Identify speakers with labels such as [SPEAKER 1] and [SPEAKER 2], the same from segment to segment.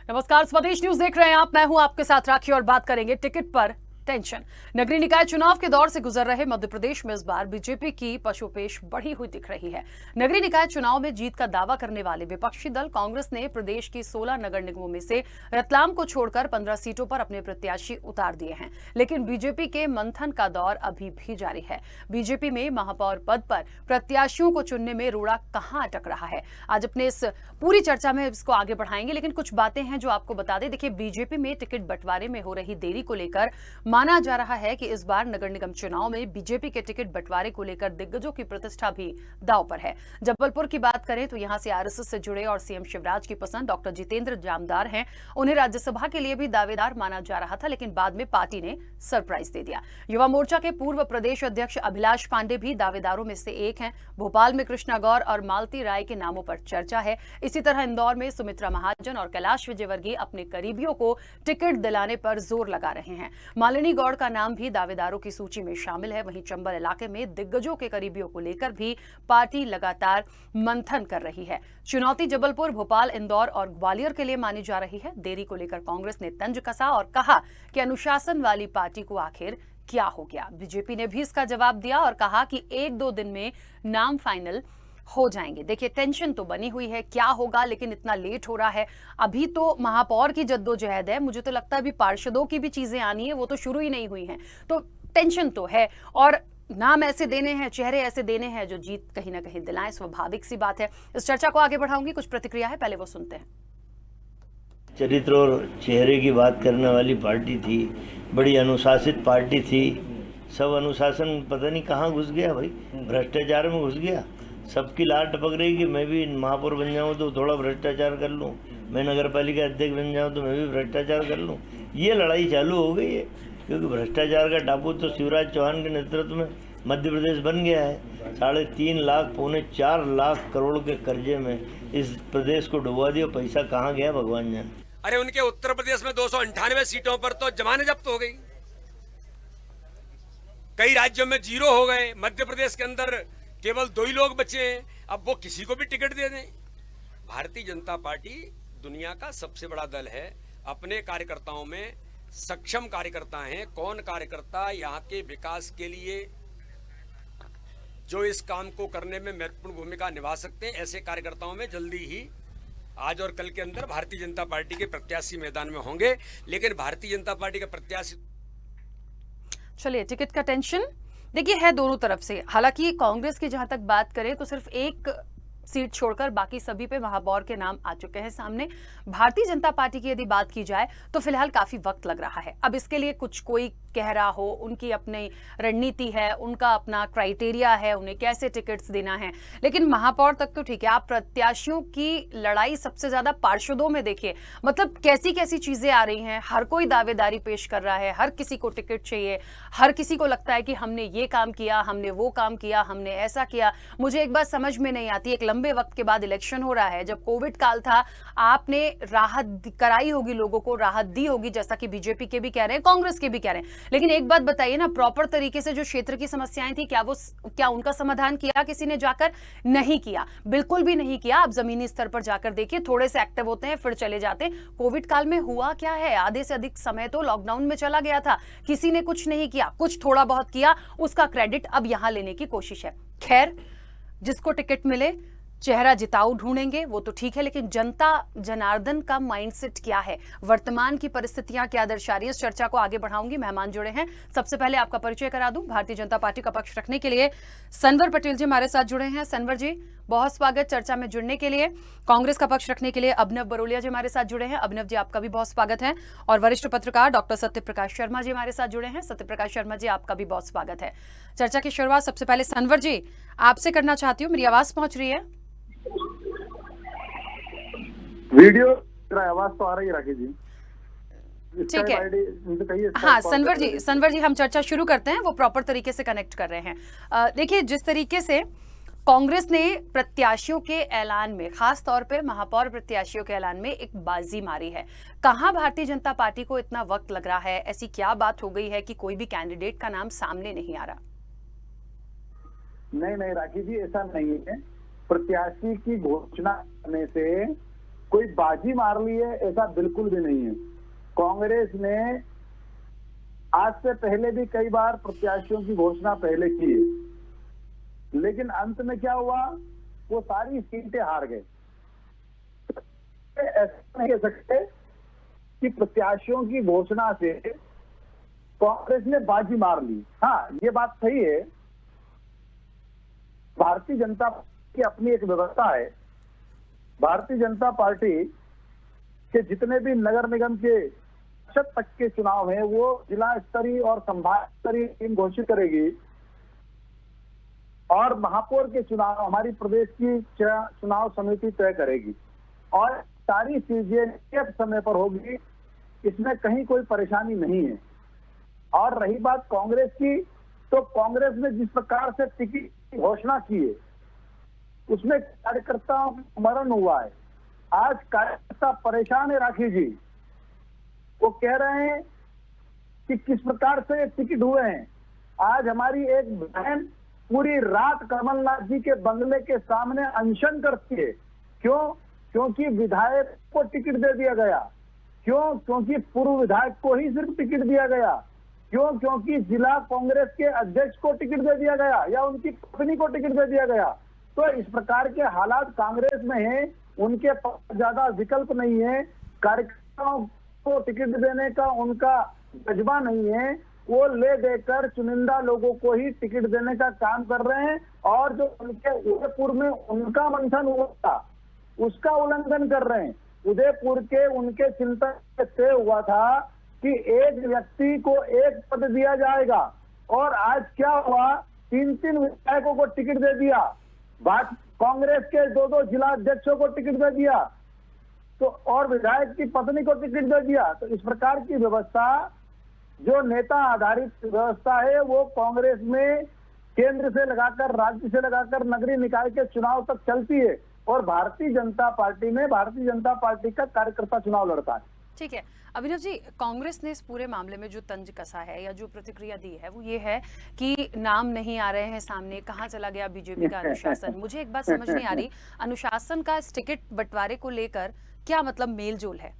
[SPEAKER 1] नमस्कार, स्वदेश न्यूज देख रहे हैं आप। मैं हूं आपके साथ राखी और बात करेंगे टिकट पर टेंशन। नगरीय निकाय चुनाव के दौर से गुजर रहे मध्य प्रदेश में इस बार बीजेपी की पशुपेश बढ़ी हुई दिख रही है। नगरीय निकाय चुनाव में जीत का दावा करने वाले विपक्षी दल कांग्रेस ने प्रदेश की 16 नगर निगमों में से रतलाम को छोड़कर 15 सीटों पर अपने प्रत्याशी उतार दिए हैं, लेकिन बीजेपी के मंथन का दौर अभी भी जारी है। बीजेपी में महापौर पद पर प्रत्याशियों को चुनने में रोड़ा कहां अटक रहा है, आज अपने इस पूरी चर्चा में इसको आगे बढ़ाएंगे। लेकिन कुछ बातें हैं जो आपको बता दें। देखिए, बीजेपी में टिकट बंटवारे में हो रही देरी को लेकर माना जा रहा है कि इस बार नगर निगम चुनाव में बीजेपी के टिकट बंटवारे को लेकर दिग्गजों की प्रतिष्ठा भी दांव पर है। जबलपुर की बात करें तो यहां से आरएसएस से जुड़े और सीएम शिवराज की पसंद डॉक्टर जितेंद्र जामदार हैं। उन्हें राज्यसभा के लिए भी दावेदार माना जा रहा था, लेकिन बाद में पार्टी ने सरप्राइज दे दिया। युवा मोर्चा के पूर्व प्रदेश अध्यक्ष अभिलाष पांडे भी दावेदारों में से एक हैं। भोपाल में कृष्णा गौर और मालती राय के नामों पर चर्चा है। इसी तरह इंदौर में सुमित्रा महाजन और कैलाश विजयवर्गीय अपने करीबियों को टिकट दिलाने पर जोर लगा रहे हैं। मालिनी गौड़ का नाम भी दावेदारों की सूची में शामिल है। वहीं चंबल इलाके में दिग्गजों के करीबियों को लेकर भी पार्टी लगातार मंथन कर रही है। चुनौती जबलपुर, भोपाल, इंदौर और ग्वालियर के लिए मानी जा रही है। देरी को लेकर कांग्रेस ने तंज कसा और कहा कि अनुशासन वाली पार्टी को आखिर क्या हो गया। बीजेपी ने भी इसका जवाब दिया और कहा कि 1-2 दिन में नाम फाइनल हो जाएंगे। देखिए, टेंशन तो बनी हुई है, क्या होगा, लेकिन इतना लेट हो रहा है। अभी तो महापौर की जद्दोजहद है, मुझे तो लगता है अभी पार्षदों की भी चीजें आनी है, वो तो शुरू ही नहीं हुई हैं। तो टेंशन तो है और नाम ऐसे देने हैं, चेहरे ऐसे देने हैं जो जीत कहीं ना कहीं दिलाएं, स्वाभाविक सी बात है। इस चर्चा को आगे बढ़ाऊंगी, कुछ प्रतिक्रिया है, पहले वो सुनते हैं।
[SPEAKER 2] चरित्र और चेहरे की बात करने वाली पार्टी थी, बड़ी अनुशासित पार्टी थी। सब अनुशासन पता नहीं कहाँ घुस गया भाई, भ्रष्टाचार में घुस गया। सबकी लार टपक रही कि मैं भी महापौर बन जाऊं तो थोड़ा भ्रष्टाचार कर लूं, मैं नगर पालिका अध्यक्ष बन जाऊं तो मैं भी भ्रष्टाचार कर लूं। ये लड़ाई चालू हो गई है, क्योंकि भ्रष्टाचार का टापू तो शिवराज चौहान के नेतृत्व में मध्य प्रदेश बन गया है। 3.5 लाख पौने 4 लाख करोड़ के कर्जे में इस प्रदेश को डुबा दिया। पैसा कहाँ गया भगवान जाने।
[SPEAKER 3] अरे उनके उत्तर प्रदेश में 298 सीटों पर तो जमानत जब्त हो गई, कई राज्यों में 0 हो गए, मध्य प्रदेश के अंदर केवल 2 ही लोग बचे हैं। अब वो किसी को भी टिकट दे दें। भारतीय जनता पार्टी दुनिया का सबसे बड़ा दल है, अपने कार्यकर्ताओं में सक्षम कार्यकर्ता हैं। कौन कार्यकर्ता यहाँ के विकास के लिए जो इस काम को करने में महत्वपूर्ण भूमिका निभा सकते हैं, ऐसे कार्यकर्ताओं में जल्दी ही आज और कल के अंदर भारतीय जनता पार्टी के प्रत्याशी मैदान में होंगे। लेकिन भारतीय जनता पार्टी का प्रत्याशी,
[SPEAKER 1] चलिए, टिकट का टेंशन देखिए है दोनों तरफ से। हालांकि कांग्रेस की जहां तक बात करें तो सिर्फ एक सीट छोड़कर बाकी सभी पे महापौर के नाम आ चुके हैं सामने। भारतीय जनता पार्टी की यदि बात की जाए तो फिलहाल काफी वक्त लग रहा है। अब इसके लिए कुछ कोई कह रहा हो, उनकी अपनी रणनीति है, उनका अपना क्राइटेरिया है, उन्हें कैसे टिकट्स देना है, लेकिन महापौर तक तो ठीक है। आप प्रत्याशियों की लड़ाई सबसे ज्यादा पार्षदों में देखिए, मतलब कैसी कैसी चीजें आ रही हैं। हर कोई दावेदारी पेश कर रहा है, हर किसी को टिकट चाहिए, हर किसी को लगता है कि हमने ये काम किया, हमने वो काम किया, हमने ऐसा किया। मुझे एक बात समझ में नहीं आती, एक लंबे वक्त के बाद इलेक्शन हो रहा है, जब कोविड काल था आपने राहत कराई होगी, लोगों को राहत दी होगी, जैसा कि बीजेपी के भी कह रहे हैं, कांग्रेस के भी कह रहे हैं। लेकिन एक बात बताइए ना, प्रॉपर तरीके से जो क्षेत्र की समस्याएं थी, क्या उनका समाधान किया किसी ने जाकर? नहीं किया, बिल्कुल भी नहीं किया। आप जमीनी स्तर पर जाकर देखिए, थोड़े से एक्टिव होते हैं फिर चले जाते हैं। कोविड काल में हुआ क्या है, आधे से अधिक समय तो लॉकडाउन में चला गया था, किसी ने कुछ नहीं किया, कुछ थोड़ा बहुत किया, उसका क्रेडिट अब यहां लेने की कोशिश है। खैर, जिसको टिकट मिले चेहरा जिताऊ ढूंढेंगे, वो तो ठीक है, लेकिन जनता जनार्दन का माइंडसेट क्या है, वर्तमान की परिस्थितियां क्या दर्शा रही है, इस चर्चा को आगे बढ़ाऊंगी। मेहमान जुड़े हैं, सबसे पहले आपका परिचय करा दूं। भारतीय जनता पार्टी का पक्ष रखने के लिए सनवर पटेल जी हमारे साथ जुड़े हैं। सनवर जी, बहुत स्वागत चर्चा में जुड़ने के लिए। कांग्रेस का पक्ष रखने के लिए अभिनव बरोलिया जी हमारे साथ जुड़े हैं। अभिनव जी, आपका भी बहुत स्वागत है। और वरिष्ठ पत्रकार डॉक्टर सत्यप्रकाश शर्मा जी हमारे साथ जुड़े हैं। सत्यप्रकाश शर्मा जी, आपका भी बहुत स्वागत है। चर्चा की शुरुआत सबसे पहले सनवर जी आपसे करना चाहती हूँ। मेरी आवाज पहुंच रही है?
[SPEAKER 4] वीडियो आवाज तो आ रही है राखी जी,
[SPEAKER 1] ठीक है। हाँ सनवर जी हम चर्चा शुरू करते हैं, वो प्रॉपर तरीके से कनेक्ट कर रहे हैं। देखिए, जिस तरीके से कांग्रेस ने प्रत्याशियों के ऐलान में, खास तौर पे महापौर प्रत्याशियों के ऐलान में एक बाजी मारी है, कहां भारतीय जनता पार्टी को इतना वक्त लग रहा है? ऐसी क्या बात हो गई है कि कोई भी कैंडिडेट का नाम सामने नहीं आ रहा?
[SPEAKER 4] नहीं राखी जी, ऐसा नहीं है। प्रत्याशी की घोषणा करने से कोई बाजी मार ली है, ऐसा बिल्कुल भी नहीं है। कांग्रेस ने आज से पहले भी कई बार प्रत्याशियों की घोषणा पहले की है, लेकिन अंत में क्या हुआ, वो सारी सीटें हार गए। ऐसा नहीं कह सकते कि प्रत्याशियों की घोषणा से कांग्रेस ने बाजी मार ली। हाँ, ये बात सही है, भारतीय जनता पार्टी की अपनी एक व्यवस्था है। भारतीय जनता पार्टी के जितने भी नगर निगम के 60 तक के चुनाव हैं, वो जिला स्तरीय और संभाग स्तरीय टीम घोषित करेगी, और महापौर के चुनाव हमारी प्रदेश की चुनाव समिति तय करेगी, और सारी चीजें नियत समय पर होगी, इसमें कहीं कोई परेशानी नहीं है। और रही बात कांग्रेस की, तो कांग्रेस ने जिस प्रकार से टिकट की घोषणा की है, उसमें कार्यकर्ताओं का मरण हुआ है। आज कार्यकर्ता परेशान है। राखी जी वो कह रहे हैं कि किस प्रकार से टिकट हुए हैं। आज हमारी एक बहन पूरी रात कमलनाथ जी के बंगले के सामने अनशन करती है। क्यों? क्योंकि विधायक को टिकट दे दिया गया। क्यों? क्योंकि पूर्व विधायक को ही सिर्फ टिकट दिया गया। क्यों? क्योंकि जिला कांग्रेस के अध्यक्ष को टिकट दे दिया गया या उनकी पत्नी को टिकट दे दिया गया। तो इस प्रकार के हालात कांग्रेस में हैं, उनके पास ज्यादा विकल्प नहीं है। कार्यकर्ताओं को टिकट देने का उनका जज्बा नहीं है, वो ले देकर चुनिंदा लोगों को ही टिकट देने का काम कर रहे हैं, और जो उनके उदयपुर में उनका मंथन हुआ था उसका उल्लंघन कर रहे हैं। उदयपुर के उनके चिंतन से तय हुआ था कि एक व्यक्ति को एक पद दिया जाएगा, और आज क्या हुआ, 3 विधायकों को टिकट दे दिया, कांग्रेस के 2 जिला अध्यक्षों को टिकट दे दिया, तो और विधायक की पत्नी को टिकट दे दिया। तो इस प्रकार की व्यवस्था, जो नेता आधारित व्यवस्था है, वो कांग्रेस में केंद्र से लगाकर राज्य से लगाकर नगरीय निकाय के चुनाव तक चलती है, और भारतीय जनता पार्टी में भारतीय जनता पार्टी का कार्यकर्ता चुनाव लड़ता है।
[SPEAKER 1] ठीक है अभिनव जी, कांग्रेस ने इस पूरे मामले में जो तंज कसा है या जो प्रतिक्रिया दी है वो ये है कि नाम नहीं आ रहे हैं सामने, कहाँ चला गया बीजेपी का अनुशासन। मुझे एक बात समझ नहीं आ रही, अनुशासन का इस टिकट बंटवारे को लेकर क्या मतलब मेल जोल है?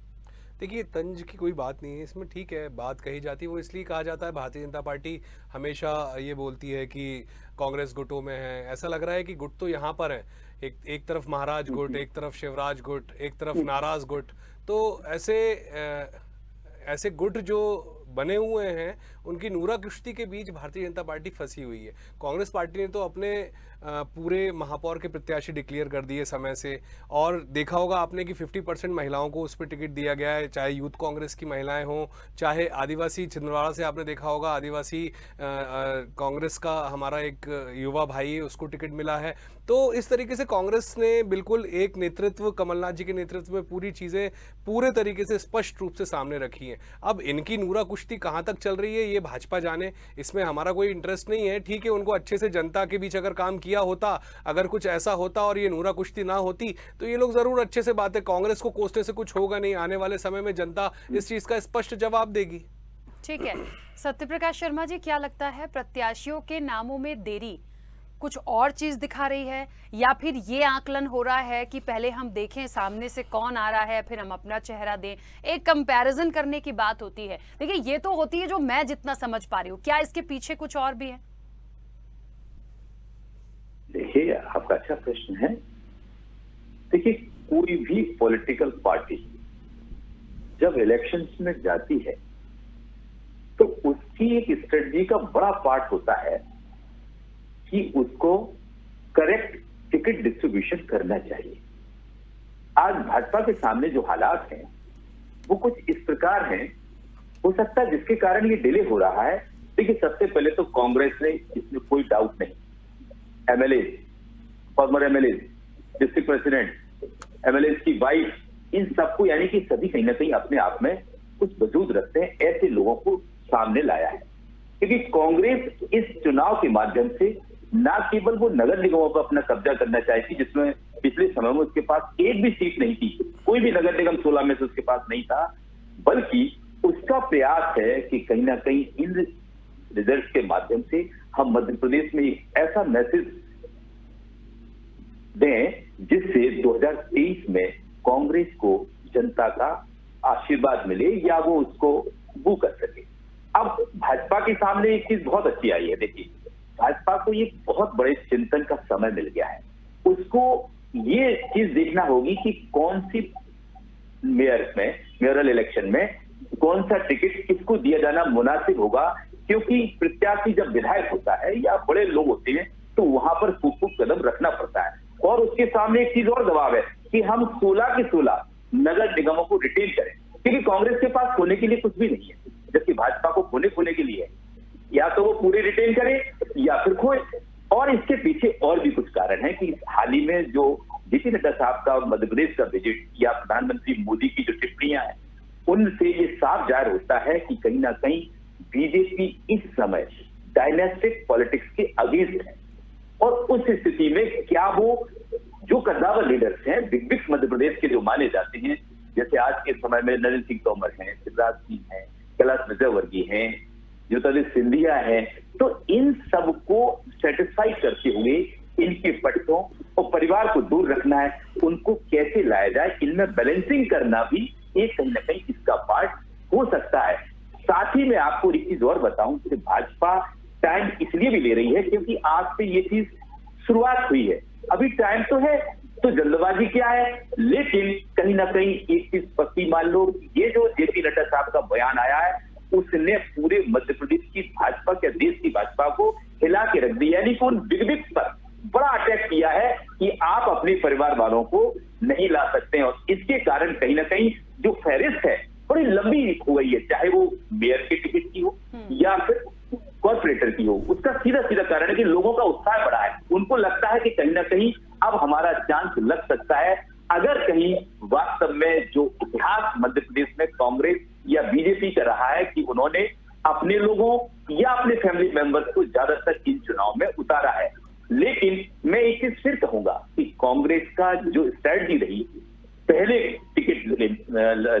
[SPEAKER 5] देखिए, तंज की कोई बात नहीं है इसमें। ठीक है, बात कही जाती है, वो इसलिए कहा जाता है, भारतीय जनता पार्टी हमेशा ये बोलती है कि कांग्रेस गुटों में है। ऐसा लग रहा है कि गुट तो यहाँ पर है, एक तरफ महाराज गुट, एक तरफ शिवराज गुट, एक तरफ नाराज गुट। तो ऐसे गुट जो बने हुए हैं, उनकी नूरा कुश्ती के बीच भारतीय जनता पार्टी फंसी हुई है। कांग्रेस पार्टी ने तो अपने पूरे महापौर के प्रत्याशी डिक्लेयर कर दिए समय से, और देखा होगा आपने कि 50% महिलाओं को उस पर टिकट दिया गया है, चाहे यूथ कांग्रेस की महिलाएं हों, चाहे आदिवासी छिंदवाड़ा से आपने देखा होगा आदिवासी कांग्रेस का हमारा एक युवा भाई है, उसको टिकट मिला है। तो इस तरीके से कांग्रेस ने बिल्कुल एक नेतृत्व, कमलनाथ जी के नेतृत्व में पूरी चीज़ें पूरे तरीके से स्पष्ट रूप से सामने रखी हैं। अब इनकी नूरा कुश्ती कहाँ तक चल रही है ये भाजपा जाने, इसमें हमारा कोई इंटरेस्ट नहीं है। ठीक है, उनको अच्छे से जनता के बीच अगर काम किया होता, अगर कुछ ऐसा होता और ये नूरा कुश्ती ना होती, तो ये लोग जरूर अच्छे से बातें, कांग्रेस को कोसने से कुछ होगा नहीं। आने वाले समय में जनता इस चीज का स्पष्ट जवाब देगी।
[SPEAKER 1] ठीक है, सत्यप्रकाश शर्मा जी, क्या लगता है प्रत्याशियों के नामों में देरी कुछ और चीज दिखा रही है, या फिर ये आकलन हो रहा है कि पहले हम देखें सामने से कौन आ रहा है, फिर हम अपना चेहरा दें, एक कंपैरिजन करने की बात होती है। देखिए, ये तो होती है जो मैं जितना समझ पा रही हूँ, क्या इसके पीछे कुछ और भी है?
[SPEAKER 6] देखिए, आपका अच्छा प्रश्न है। देखिए, कोई भी पॉलिटिकल पार्टी जब इलेक्शंस में जाती है तो उसकी एक स्ट्रेटजी का बड़ा पार्ट होता है कि उसको करेक्ट टिकट डिस्ट्रीब्यूशन करना चाहिए। आज भाजपा के सामने जो हालात हैं वो कुछ इस प्रकार हैं, हो सकता है जिसके कारण ये डिले हो रहा है। देखिए, सबसे पहले तो कांग्रेस ने, इसमें कोई डाउट नहीं, MLA, farmer MLA, district president, MLA की वाइफ, इन सबको यानी कि सभी कहीं ना कहीं अपने आप में कुछ वजूद रखते हैं, ऐसे लोगों को सामने लाया है। क्योंकि कांग्रेस इस चुनाव के माध्यम से न केवल वो नगर निगमों पर अपना कब्जा करना चाहती, जिसमें पिछले समय में उसके पास एक भी सीट नहीं थी, कोई भी नगर निगम 16 में से उसके पास नहीं था, बल्कि उसका प्रयास है कि कहीं ना कहीं इन रिजल्ट के माध्यम से हम मध्य प्रदेश में एक ऐसा मैसेज दें जिससे 2023 में कांग्रेस को जनता का आशीर्वाद मिले या वो उसको बू कर सके। अब भाजपा के सामने एक चीज बहुत अच्छी आई है। देखिए, भाजपा को ये बहुत बड़े चिंतन का समय मिल गया है। उसको ये चीज देखना होगी कि कौन सी मेयरल इलेक्शन में कौन सा टिकट किसको दिया जाना मुनासिब होगा, क्योंकि प्रत्याशी जब विधायक होता है या बड़े लोग होते हैं तो वहां पर फूक कदम रखना पड़ता है। और उसके सामने एक चीज और दबाव है कि हम 16 के 16 नगर निगमों को रिटेन करें, क्योंकि कांग्रेस के पास खोने के लिए कुछ भी नहीं है, जबकि भाजपा को खोने के लिए है। या तो वो पूरे रिटेन करे या फिर खोए। और इसके पीछे और भी कुछ कारण है कि हाल ही में जो जेपी नड्डा साहब का मध्य प्रदेश का विजिट या प्रधानमंत्री मोदी की जो टिप्पणियां हैं, उनसे ये साफ जाहिर होता है कि कहीं ना कहीं बीजेपी इस समय डायनेस्टिक पॉलिटिक्स के अगेंस्ट है। और उस स्थिति में क्या वो जो कद्दावर लीडर्स हैं, बिग मध्य प्रदेश के जो माने जाते हैं, जैसे आज के समय में नरेंद्र सिंह तोमर हैं, शिवराज सिंह हैं, कैलाश विजयवर्गीय हैं, ज्योतिरादित्य सिंधिया हैं, तो इन सबको सेटिस्फाई करते हुए इनके पक्षों और परिवार को दूर रखना है, उनको कैसे लाया जाए, इनमें बैलेंसिंग करना भी एक कहीं ना कहीं इसका पार्ट हो सकता है। साथ ही मैं आपको एक चीज और बताऊं कि भाजपा टाइम इसलिए भी ले रही है क्योंकि आज से ये चीज शुरुआत हुई है, अभी टाइम तो है, तो जल्दबाजी क्या है। लेकिन कहीं ना कहीं एक चीज पक्की मान लो, ये जो जेपी नड्डा साहब का बयान आया है उसने पूरे मध्य प्रदेश की भाजपा के देश की भाजपा को हिला के रख दिया, यानी कि उन बिग पर बड़ा अटैक किया है कि आप अपने परिवार वालों को नहीं ला सकते हैं। और इसके कारण कहीं ना कहीं जो फहरिस्त है बड़ी लंबी हो गई है, चाहे वो मेयर के टिकट की हो या फिर कॉर्पोरेटर की हो। उसका सीधा सीधा कारण है कि लोगों का उत्साह बढ़ा है, उनको लगता है कि कहीं ना कहीं अब हमारा चांस लग सकता है, अगर कहीं वास्तव में जो इतिहास मध्य प्रदेश में कांग्रेस या बीजेपी का रहा है कि उन्होंने अपने लोगों या अपने फैमिली मेंबर्स को ज्यादातर इन चुनाव में उतारा है। लेकिन मैं एक चीज फिर कहूंगा कि कांग्रेस का जो स्ट्रेटजी रही पहले टिकट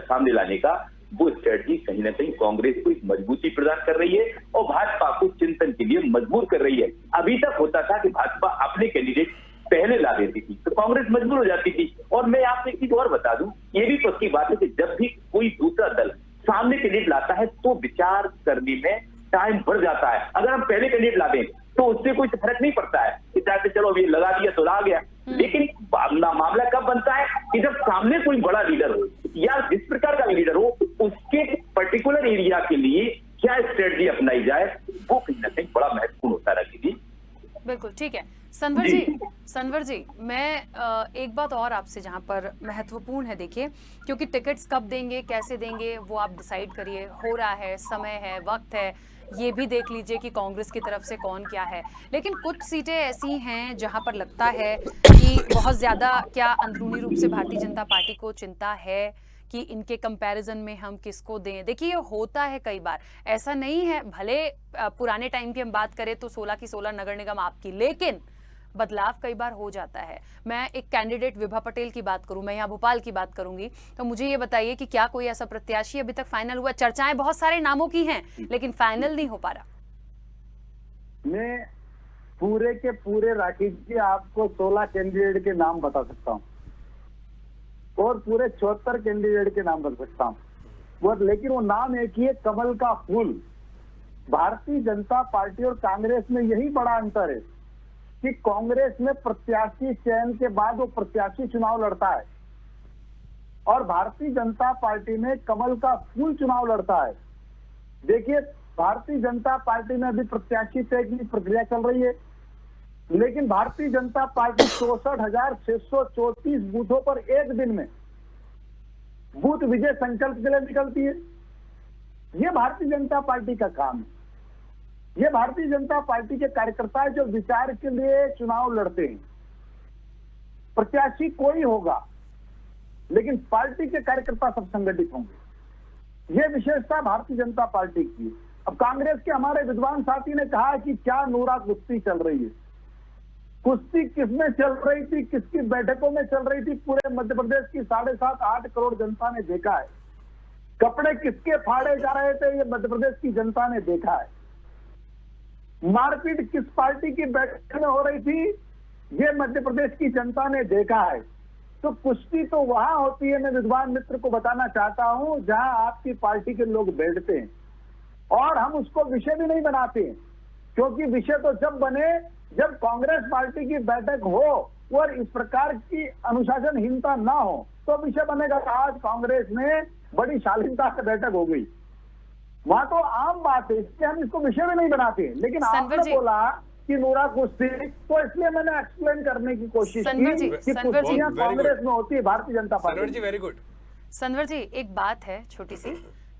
[SPEAKER 6] सामने लाने का, वो स्ट्रेटजी कहीं ना कहीं कांग्रेस को एक मजबूती प्रदान कर रही है और भाजपा को चिंतन के लिए मजबूर कर रही है। अभी तक होता था कि भाजपा अपने कैंडिडेट पहले ला देती थी तो कांग्रेस मजबूर हो जाती थी। और मैं आपको एक चीज और बता दूं, ये भी पक्की बात है कि जब भी कोई दूसरा दल सामने कैंडिडेट लाता है तो विचार करने में टाइम बढ़ जाता है। अगर हम पहले कैंडिडेट ला दें तो उससे कोई फर्क नहीं पड़ता है कि चाहे चलो अभी लगा दिया तो ला गया। लेकिन मामला कब बनता है कि जब सामने कोई बड़ा लीडर हो या जिस प्रकार का लीडर हो, उसके पर्टिकुलर एरिया के लिए क्या स्ट्रेटजी अपनाई जाए, वो कहीं ना कहीं बड़ा महत्वपूर्ण होता है। जी
[SPEAKER 1] बिल्कुल ठीक है। सनवर जी मैं एक बात और आपसे जहां पर महत्वपूर्ण है, देखिए क्योंकि टिकट्स कब देंगे कैसे देंगे वो आप डिसाइड करिए, हो रहा है, समय है, वक्त है, ये भी देख लीजिए कि कांग्रेस की तरफ से कौन क्या है। लेकिन कुछ सीटें ऐसी हैं जहां पर लगता है कि बहुत ज़्यादा क्या अंदरूनी रूप से भारतीय जनता पार्टी को चिंता है कि इनके कंपैरिजन में हम किसको दें। देखिए ये होता है कई बार, ऐसा नहीं है, भले पुराने टाइम की हम बात करें तो 16 की 16 नगर निगम आपकी, लेकिन बदलाव कई बार हो जाता है। मैं एक कैंडिडेट विभा पटेल की बात करूं, मैं यहाँ भोपाल की बात करूंगी, तो मुझे ये बताइए कि क्या कोई ऐसा प्रत्याशी अभी तक फाइनल हुआ? चर्चाएं बहुत सारे नामों की हैं लेकिन फाइनल नहीं हो पा रहा।
[SPEAKER 4] मैं पूरे के पूरे राकेश जी आपको 16 कैंडिडेट के नाम बता सकता हूँ और पूरे 74 कैंडिडेट के नाम बता सकता हूँ, लेकिन वो नाम एक ही है, कमल का फूल। भारतीय जनता पार्टी और कांग्रेस में यही बड़ा अंतर है कि कांग्रेस में प्रत्याशी चयन के बाद वो प्रत्याशी चुनाव लड़ता है और भारतीय जनता पार्टी में कमल का फूल चुनाव लड़ता है। देखिए भारतीय जनता पार्टी में अभी प्रत्याशी तय की प्रक्रिया चल रही है, लेकिन भारतीय जनता पार्टी 64,634 बूथों पर एक दिन में बूथ विजय संकल्प के लिए निकलती है। ये भारतीय जनता पार्टी का काम है। ये भारतीय जनता पार्टी के कार्यकर्ता है जो विचार के लिए चुनाव लड़ते हैं। प्रत्याशी कोई होगा लेकिन पार्टी के कार्यकर्ता सब संगठित होंगे। ये विशेषता भारतीय जनता पार्टी की है। अब कांग्रेस के हमारे विद्वान साथी ने कहा कि क्या नूरा कुश्ती चल रही है। कुश्ती किसमें चल रही थी, किसकी बैठकों में चल रही थी, पूरे मध्य प्रदेश की 7.5-8 करोड़ जनता ने देखा है। कपड़े किसके फाड़े जा रहे थे ये मध्य प्रदेश की जनता ने देखा है। मारपीट किस पार्टी की बैठक में हो रही थी ये मध्य प्रदेश की जनता ने देखा है। तो कुश्ती तो वहां होती है, मैं विद्वान मित्र को बताना चाहता हूं, जहां आपकी पार्टी के लोग बैठते हैं, और हम उसको विषय भी नहीं बनाते हैं, क्योंकि विषय तो जब बने जब कांग्रेस पार्टी की बैठक हो और इस प्रकार की अनुशासनहीनता ना हो तो विषय बनेगा। आज कांग्रेस में बड़ी शालीनता से बैठक हो गई, वहां तो आम बात है, इसलिए हम इसको विषय में नहीं बनाते। लेकिन
[SPEAKER 1] सनवर
[SPEAKER 4] आपने
[SPEAKER 1] जी।
[SPEAKER 4] बोला कि नूरा कुश्ती, तो इसलिए मैंने एक्सप्लेन करने की कोशिश
[SPEAKER 1] सनवर जी,
[SPEAKER 4] की कि
[SPEAKER 1] सनवर जी।
[SPEAKER 4] कुश्तियां
[SPEAKER 5] Very good.
[SPEAKER 4] कांग्रेस में होती है, भारतीय जनता
[SPEAKER 5] सनवर
[SPEAKER 4] पार्टी
[SPEAKER 5] जी
[SPEAKER 4] में।
[SPEAKER 5] Very good.
[SPEAKER 1] सनवर जी, एक बात है छोटी सी।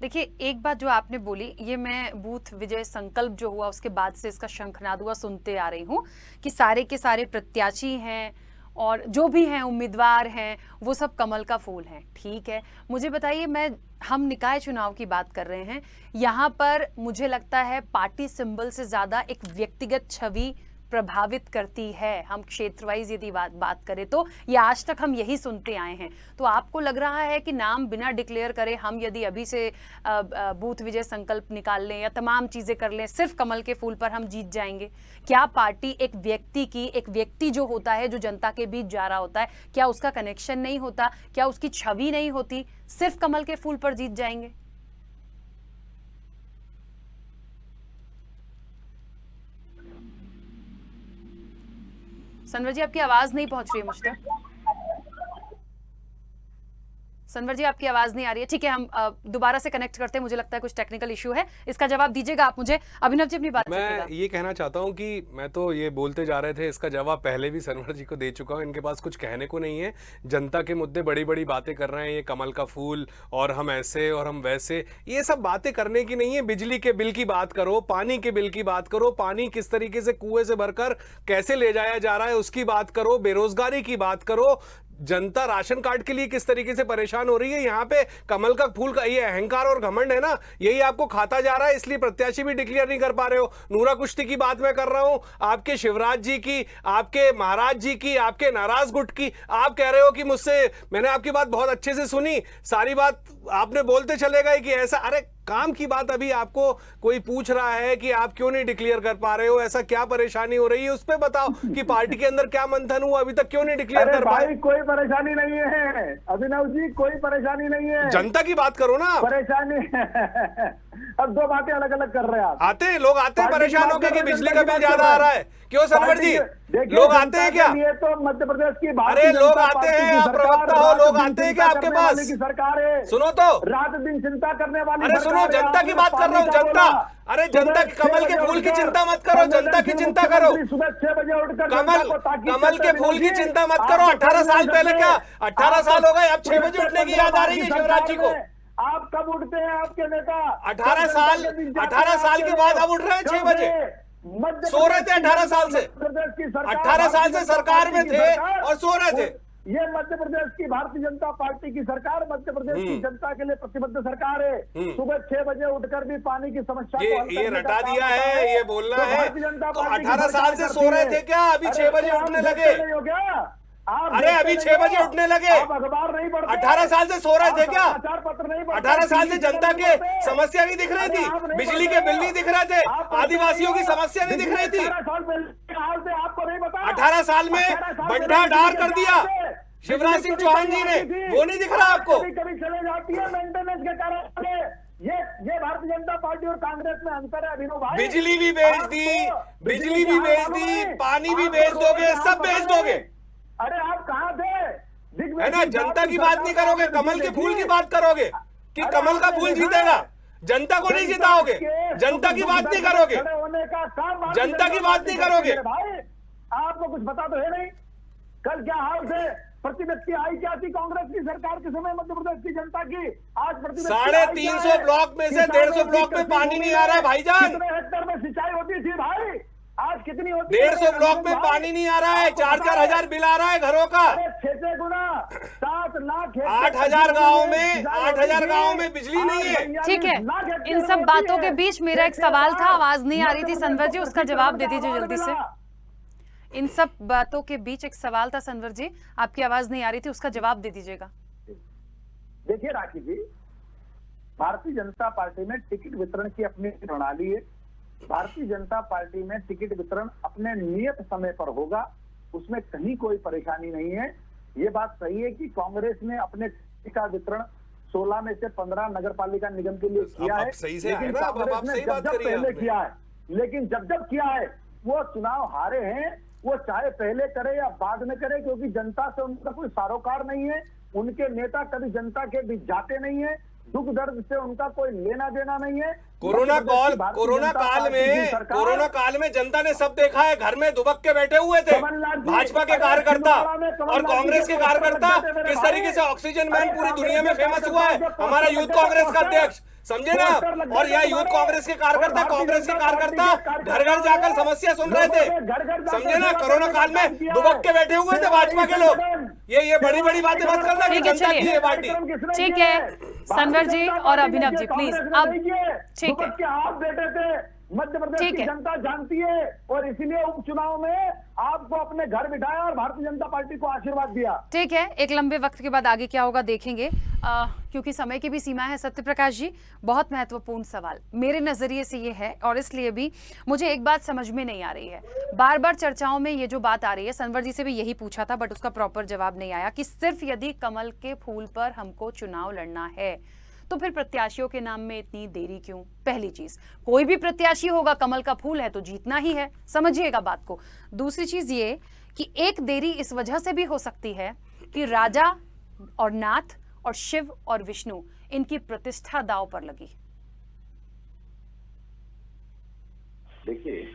[SPEAKER 1] देखिए, एक बात जो आपने बोली, ये मैं बूथ विजय संकल्प जो हुआ उसके बाद से इसका शंखनाद हुआ सुनते आ रही हूँ कि सारे के सारे प्रत्याशी हैं और जो भी हैं उम्मीदवार हैं वो सब कमल का फूल हैं। ठीक है, मुझे बताइए, हम निकाय चुनाव की बात कर रहे हैं, यहाँ पर मुझे लगता है पार्टी सिंबल से ज्यादा एक व्यक्तिगत छवि प्रभावित करती है। हम क्षेत्र वाइज यदि बात करें तो ये आज तक हम यही सुनते आए हैं। तो आपको लग रहा है कि नाम बिना डिक्लेयर करे हम यदि अभी से बूथ विजय संकल्प निकाल लें या तमाम चीजें कर लें, सिर्फ कमल के फूल पर हम जीत जाएंगे? क्या पार्टी एक व्यक्ति जो होता है, जो जनता के बीच जा रहा होता है, क्या उसका कनेक्शन नहीं होता? क्या उसकी छवि नहीं होती? सिर्फ कमल के फूल पर जीत जाएंगे? सनवर जी, आपकी आवाज नहीं पहुंच रही है मुझ तक। सनवर जी, आपकी आवाज नहीं आ रही है। ठीक है, हम दोबारा से कनेक्ट करते हैं, मुझे लगता है कुछ टेक्निकल इशू है, इसका जवाब दीजिएगा आप मुझे। अभिनव जी अपनी बात
[SPEAKER 5] मैं ये कहना चाहता हूं कि मैं तो ये बोलते जा रहे थे, इसका जवाब पहले भी सनवर जी को दे चुका हूं। इनके पास कुछ कहने को नहीं है। जनता के मुद्दे बड़ी बड़ी बातें कर रहे हैं, ये कमल का फूल और हम ऐसे और हम वैसे, ये सब बातें करने की नहीं है। बिजली के बिल की बात करो, पानी के बिल की बात करो, पानी किस तरीके से कुएं से भरकर कैसे ले जाया जा रहा है उसकी बात करो, बेरोजगारी की बात करो, जनता राशन कार्ड के लिए किस तरीके से परेशान हो रही है। यहाँ पे कमल का फूल का ये अहंकार और घमंड है ना, यही आपको खाता जा रहा है, इसलिए प्रत्याशी भी डिक्लेयर नहीं कर पा रहे हो। नूरा कुश्ती की बात मैं कर रहा हूं, आपके शिवराज जी की, आपके महाराज जी की, आपके नाराज गुट की। आप कह रहे हो कि मुझसे, मैंने आपकी बात बहुत अच्छे से सुनी, सारी बात आपने बोलते चले गए कि ऐसा, अरे काम की बात अभी आपको कोई पूछ रहा है कि आप क्यों नहीं डिक्लेयर कर पा रहे हो, ऐसा क्या परेशानी हो रही है, उस पे बताओ कि पार्टी के अंदर क्या मंथन हुआ, अभी तक क्यों नहीं डिक्लेयर कर पाए?
[SPEAKER 4] भाई कोई परेशानी नहीं है अभिनव जी, कोई परेशानी नहीं है।
[SPEAKER 5] जनता की बात करो ना।
[SPEAKER 4] परेशानी अब दो बातें अलग अलग कर रहे हैं आप।
[SPEAKER 5] आते हैं लोग, आते हैं
[SPEAKER 4] पार्टी
[SPEAKER 5] परेशान
[SPEAKER 4] की
[SPEAKER 5] होकर
[SPEAKER 4] बात
[SPEAKER 5] कि
[SPEAKER 4] कर रहे हैं,
[SPEAKER 5] बिजली का बिल
[SPEAKER 4] जनता की
[SPEAKER 5] ज्यादा
[SPEAKER 4] बात
[SPEAKER 5] आ रहा है। क्यों सनवर जी,
[SPEAKER 4] देखिए,
[SPEAKER 5] लोग आते हैं क्या?
[SPEAKER 4] ये तो मध्य प्रदेश की
[SPEAKER 5] अरे लोग आते हैं, आप प्रवक्ता हो, लोग आते हैं क्या आपके पास?
[SPEAKER 4] सरकार है,
[SPEAKER 5] सुनो तो,
[SPEAKER 4] रात दिन चिंता करने वाली।
[SPEAKER 5] अरे सुनो, जनता की बात कर रहा हूँ, जनता। अरे जनता की, कमल के फूल की चिंता मत करो, जनता की चिंता करो।
[SPEAKER 4] सुबह 6 बजे उठकर
[SPEAKER 5] कमल के फूल की चिंता मत करो। 18 साल पहले क्या, 18 साल हो गए, अब 6 बजे उठने की याद आ रही है शिवराज जी को।
[SPEAKER 4] आप कब उठते हैं आपके नेता?
[SPEAKER 5] 18 साल के बाद अब उठ रहे हैं 6 बजे। सो रहे थे 18 साल से, 18 साल से सरकार में थे और सो रहे थे।
[SPEAKER 4] ये मध्य प्रदेश की भारतीय जनता पार्टी की सरकार, मध्य प्रदेश की जनता के लिए प्रतिबद्ध सरकार है। सुबह 6 बजे उठकर भी पानी की समस्या
[SPEAKER 5] ये रटा दिया है, ये बोलना है। तो 18 साल से सो रहे थे क्या, अभी 6 बजे उठने लगे?
[SPEAKER 4] नहीं हो गया?
[SPEAKER 5] अरे अभी 6 बजे उठने लगे,
[SPEAKER 4] अखबार नहीं पढ़ते?
[SPEAKER 5] 18 साल से सो रहे थे क्या?
[SPEAKER 4] समाचार पत्र नहीं पढ़ते?
[SPEAKER 5] 18 साल से जनता के समस्या नहीं दिख रही थी, बिजली के बिल नहीं दिख रहे थे, आदिवासियों की समस्या नहीं दिख रही थी।
[SPEAKER 4] 18 साल पहले हाल से आपको नहीं पता?
[SPEAKER 5] 18 साल में बंटा डार कर दिया शिवराज सिंह चौहान जी ने, वो नहीं दिख रहा आपको?
[SPEAKER 4] कभी चले जाती है मेंटेनेंस के कारण। ये भारतीय जनता पार्टी और कांग्रेस में अंतर है अभिनव भाई।
[SPEAKER 5] बिजली भी बेच दी, बिजली भी बेच दी, पानी भी बेच दोगे, सब बेच दोगे।
[SPEAKER 4] अरे आप कहाँ थे?
[SPEAKER 5] है ना, जनता की बात नहीं करोगे, कमल के फूल की बात करोगे कि कमल का फूल जीतेगा। जनता को नहीं जिताओगे, जनता की बात नहीं करोगे, जनता की बात नहीं करोगे।
[SPEAKER 4] भाई आपको कुछ पता तो है नहीं, कल क्या हाल थे? प्रतिव्यक्ति आई क्या थी कांग्रेस की सरकार के समय मध्य प्रदेश की जनता की? आज
[SPEAKER 5] 350 ब्लॉक में से 150 ब्लॉक में पानी नहीं आ रहा है भाईजान।
[SPEAKER 4] कितने हेक्टेयर में सिंचाई होती थी भाई? आज कितनी होती है?
[SPEAKER 5] 150 ब्लॉक में पानी नहीं आ रहा है, 4-4 हजार बिल आ रहा है घरों का।
[SPEAKER 4] 6 गुना 7 लाख
[SPEAKER 5] 8,000 गाँव में, 8,000 गाँव में बिजली नहीं है।
[SPEAKER 1] ठीक है, इन सब बातों के बीच मेरा एक सवाल था, आवाज नहीं आ रही थी सनवर जी, उसका जवाब दे दीजिए जल्दी से। इन सब बातों के बीच एक सवाल था सनवर जी, आपकी आवाज नहीं आ रही थी, उसका जवाब दे दीजिएगा।
[SPEAKER 4] देखिए राखी जी, भारतीय जनता पार्टी में टिकट वितरण की अपनी प्रणाली है। भारतीय जनता पार्टी में टिकट वितरण अपने नियत समय पर होगा, उसमें कहीं कोई परेशानी नहीं है। ये बात सही है कि कांग्रेस ने अपने का वितरण 16 में से 15 नगर पालिका निगम के लिए किया
[SPEAKER 5] अब
[SPEAKER 4] है,
[SPEAKER 5] सही से आए
[SPEAKER 4] लेकिन
[SPEAKER 5] ना, अब
[SPEAKER 4] कांग्रेस
[SPEAKER 5] आप
[SPEAKER 4] ने
[SPEAKER 5] सही बात
[SPEAKER 4] जब
[SPEAKER 5] करी है
[SPEAKER 4] पहले
[SPEAKER 5] आपने।
[SPEAKER 4] किया है, लेकिन जब किया है वो चुनाव हारे हैं, वो चाहे पहले करे या बाद में करे, क्योंकि जनता से उनका कोई सरोकार नहीं है, उनके नेता कभी जनता के बीच जाते नहीं है, दुख दर्द से उनका कोई लेना देना नहीं है।
[SPEAKER 5] कोरोना काल में जनता ने सब देखा है, घर में दुबक के बैठे हुए थे भाजपा के कार्यकर्ता और कांग्रेस के कार्यकर्ता। किस तरीके से ऑक्सीजन मैन पूरी दुनिया में फेमस हुआ है हमारा यूथ कांग्रेस का अध्यक्ष, समझे ना। और यह यूथ कांग्रेस के कार्यकर्ता, कांग्रेस के कार्यकर्ता घर घर जाकर समस्या सुन रहे थे, समझे ना। कोरोना काल में दुबक के बैठे हुए थे भाजपा के लोग। ये बड़ी बड़ी बातें मत करना कि जनता की है पार्टी।
[SPEAKER 1] ठीक है सनवर जी और अभिनव जी, प्लीज अब ठीक है,
[SPEAKER 4] आप बैठे थे, मध्य प्रदेश
[SPEAKER 1] ठीक
[SPEAKER 4] की
[SPEAKER 1] है।
[SPEAKER 4] जनता जानती है, और इसीलिए उपचुनाव में आपको अपने घर बिठाया और भारतीय जनता पार्टी को आशीर्वाद दिया।
[SPEAKER 1] ठीक है, एक लंबे वक्त के बाद आगे क्या होगा देखेंगे, क्योंकि समय की भी सीमा है। सत्यप्रकाश जी, बहुत महत्वपूर्ण सवाल मेरे नजरिए से ये है, और इसलिए भी मुझे एक बात समझ में नहीं आ रही है। बार बार चर्चाओं में ये जो बात आ रही है, सनवर जी से भी यही पूछा था बट उसका प्रॉपर जवाब नहीं आया, कि सिर्फ यदि कमल के फूल पर हमको चुनाव लड़ना है तो फिर प्रत्याशियों के नाम में इतनी देरी क्यों? पहली चीज, कोई भी प्रत्याशी होगा, कमल का फूल है तो जीतना ही है, समझिएगा बात को। दूसरी चीज ये कि एक देरी इस वजह से भी हो सकती है कि राजा और नाथ और शिव और विष्णु, इनकी प्रतिष्ठा दांव पर लगी।
[SPEAKER 6] देखिए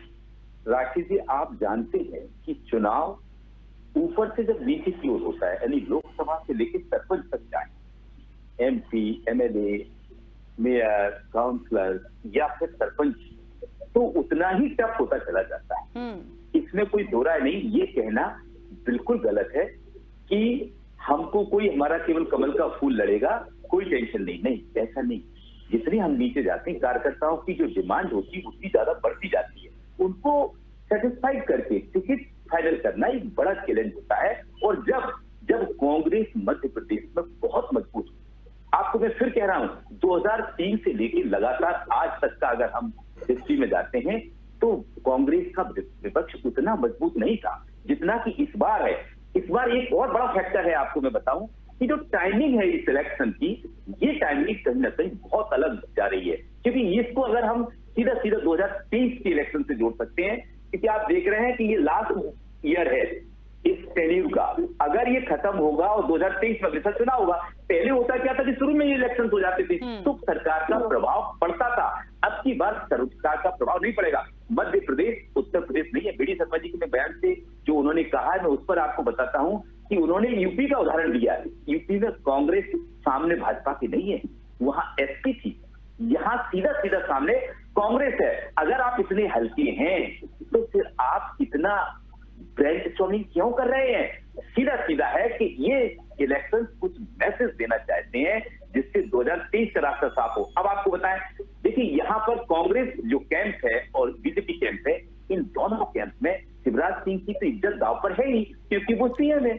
[SPEAKER 6] राखी जी, आप जानते हैं कि चुनाव ऊपर से जब नीचे की ओर होता है, यानी लोकसभा से लेकर सरपंच तक जाए, MP, MLA, मेयर, काउंसलर या फिर सरपंच, तो उतना ही टफ होता चला जाता है। इसमें कोई दो राय नहीं। ये कहना बिल्कुल गलत है कि हमको कोई हमारा केवल कमल का फूल लड़ेगा, कोई टेंशन नहीं। नहीं, ऐसा नहीं। जितनी हम नीचे जाते हैं, कार्यकर्ताओं की जो डिमांड होती है उतनी ज्यादा बढ़ती जाती है। उनको सेटिस्फाइड करके टिकट फाइनल करना एक बड़ा चैलेंज होता है। और जब कांग्रेस मध्य प्रदेश में बहुत मजबूत, आपको मैं फिर कह रहा हूं, 2003 से लेकर लगातार आज तक का अगर हम हिस्ट्री में जाते हैं तो कांग्रेस का विपक्ष उतना मजबूत नहीं था जितना कि इस बार है। इस बार एक और बड़ा फैक्टर है, आपको मैं बताऊं कि जो टाइमिंग है इस इलेक्शन की, ये टाइमिंग कहीं ना कहीं बहुत अलग जा रही है। क्योंकि इसको अगर हम सीधा 2023 के इलेक्शन से जोड़ सकते हैं, क्योंकि आप देख रहे हैं कि ये लास्ट ईयर है इस टेन्यूर का। अगर ये खत्म होगा और 2023 में अगले चुनाव होगा, पहले होता क्या था कि शुरू में ये इलेक्शन हो जाते थे तो सरकार का प्रभाव पड़ता था। अब की बार सरकार का प्रभाव नहीं पड़ेगा। मध्य प्रदेश उत्तर प्रदेश नहीं है। बीडी शर्मा जी के बयान से जो उन्होंने कहा है, मैं उस पर आपको बताता हूं कि उन्होंने यूपी का उदाहरण दिया है। यूपी में कांग्रेस सामने भाजपा की नहीं है, वहां SP थी, यहाँ सीधा सामने कांग्रेस है। अगर आप इतने हल्के हैं तो फिर आप इतना ब्रेनस्टॉर्मिंग क्यों कर रहे हैं? सीधा है कि ये इलेक्शन कुछ मैसेज देना चाहते हैं जिससे 2023 का रास्ता साफ हो। अब आपको बताएं, देखिए यहाँ पर कांग्रेस जो कैंप है और बीजेपी कैंप है, इन दोनों कैंप में शिवराज सिंह की तो इज्जत दांव पर है ही, क्योंकि वो CM है।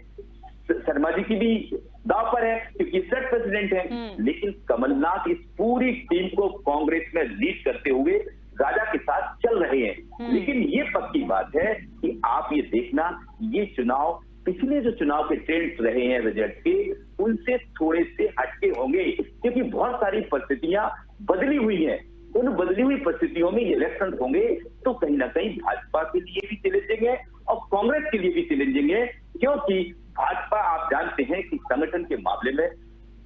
[SPEAKER 6] शर्मा जी की भी दांव पर है क्योंकि सेट प्रेसिडेंट है। लेकिन कमलनाथ इस पूरी टीम को कांग्रेस में लीड करते हुए राजा के साथ चल रहे हैं। लेकिन ये पक्की बात है कि आप ये देखना, ये चुनाव पिछले जो चुनाव के ट्रेंड्स रहे हैं रिजल्ट के, उनसे थोड़े से हटके होंगे, क्योंकि बहुत सारी परिस्थितियां बदली हुई हैं। उन बदली हुई परिस्थितियों में इलेक्शन होंगे तो कहीं ना कहीं भाजपा के लिए भी चैलेंजिंग है और कांग्रेस के लिए भी चैलेंजिंग है, क्योंकि भाजपा आप जानते हैं कि संगठन के मामले में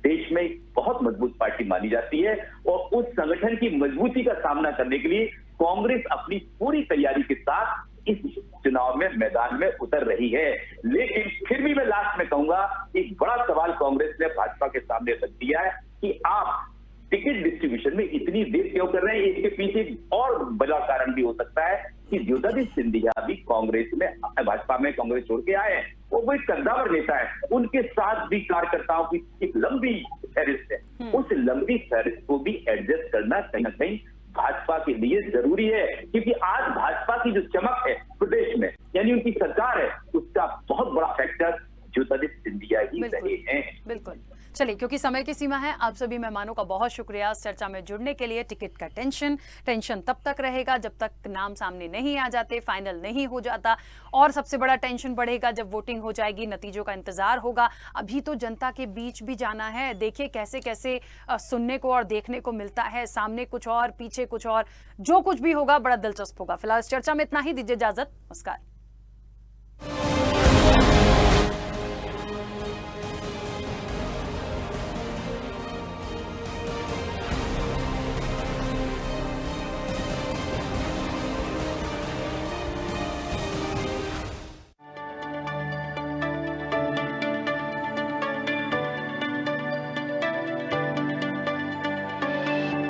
[SPEAKER 6] देश में बहुत मजबूत पार्टी मानी जाती है और उस संगठन की मजबूती का सामना करने के लिए कांग्रेस अपनी पूरी तैयारी के साथ इस चुनाव में मैदान में उतर रही है। लेकिन फिर भी मैं लास्ट में कहूंगा, एक बड़ा सवाल कांग्रेस ने भाजपा के सामने रख दिया है कि आप टिकट डिस्ट्रीब्यूशन में इतनी देर क्यों कर रहे हैं। इसके पीछे और बड़ा कारण भी हो सकता है कि ज्योतिरादित्य सिंधिया भी कांग्रेस में, भाजपा में कांग्रेस छोड़ के आए हैं। वो एक कद्दावर नेता है, उनके साथ भी कार्यकर्ताओं की एक लंबी फहरिस्त है। उस लंबी फहरिस्त को भी एडजस्ट करना कहीं ना कहीं भाजपा के लिए जरूरी है, क्योंकि आज भाजपा की जो चमक है प्रदेश में, यानी उनकी सरकार है, उसका बहुत बड़ा फैक्टर ज्योतिरादित्य सिंधिया ही रहे हैं।
[SPEAKER 1] बिल्कुल। चलिए, क्योंकि समय की सीमा है, आप सभी मेहमानों का बहुत शुक्रिया इस चर्चा में जुड़ने के लिए। टिकट का टेंशन तब तक रहेगा जब तक नाम सामने नहीं आ जाते, फाइनल नहीं हो जाता, और सबसे बड़ा टेंशन बढ़ेगा जब वोटिंग हो जाएगी, नतीजों का इंतजार होगा। अभी तो जनता के बीच भी जाना है, देखिए कैसे कैसे सुनने को और देखने को मिलता है, सामने कुछ और, पीछे कुछ और, जो कुछ भी होगा बड़ा दिलचस्प होगा। फिलहाल इस चर्चा में इतना ही, दीजिए इजाजत, नमस्कार।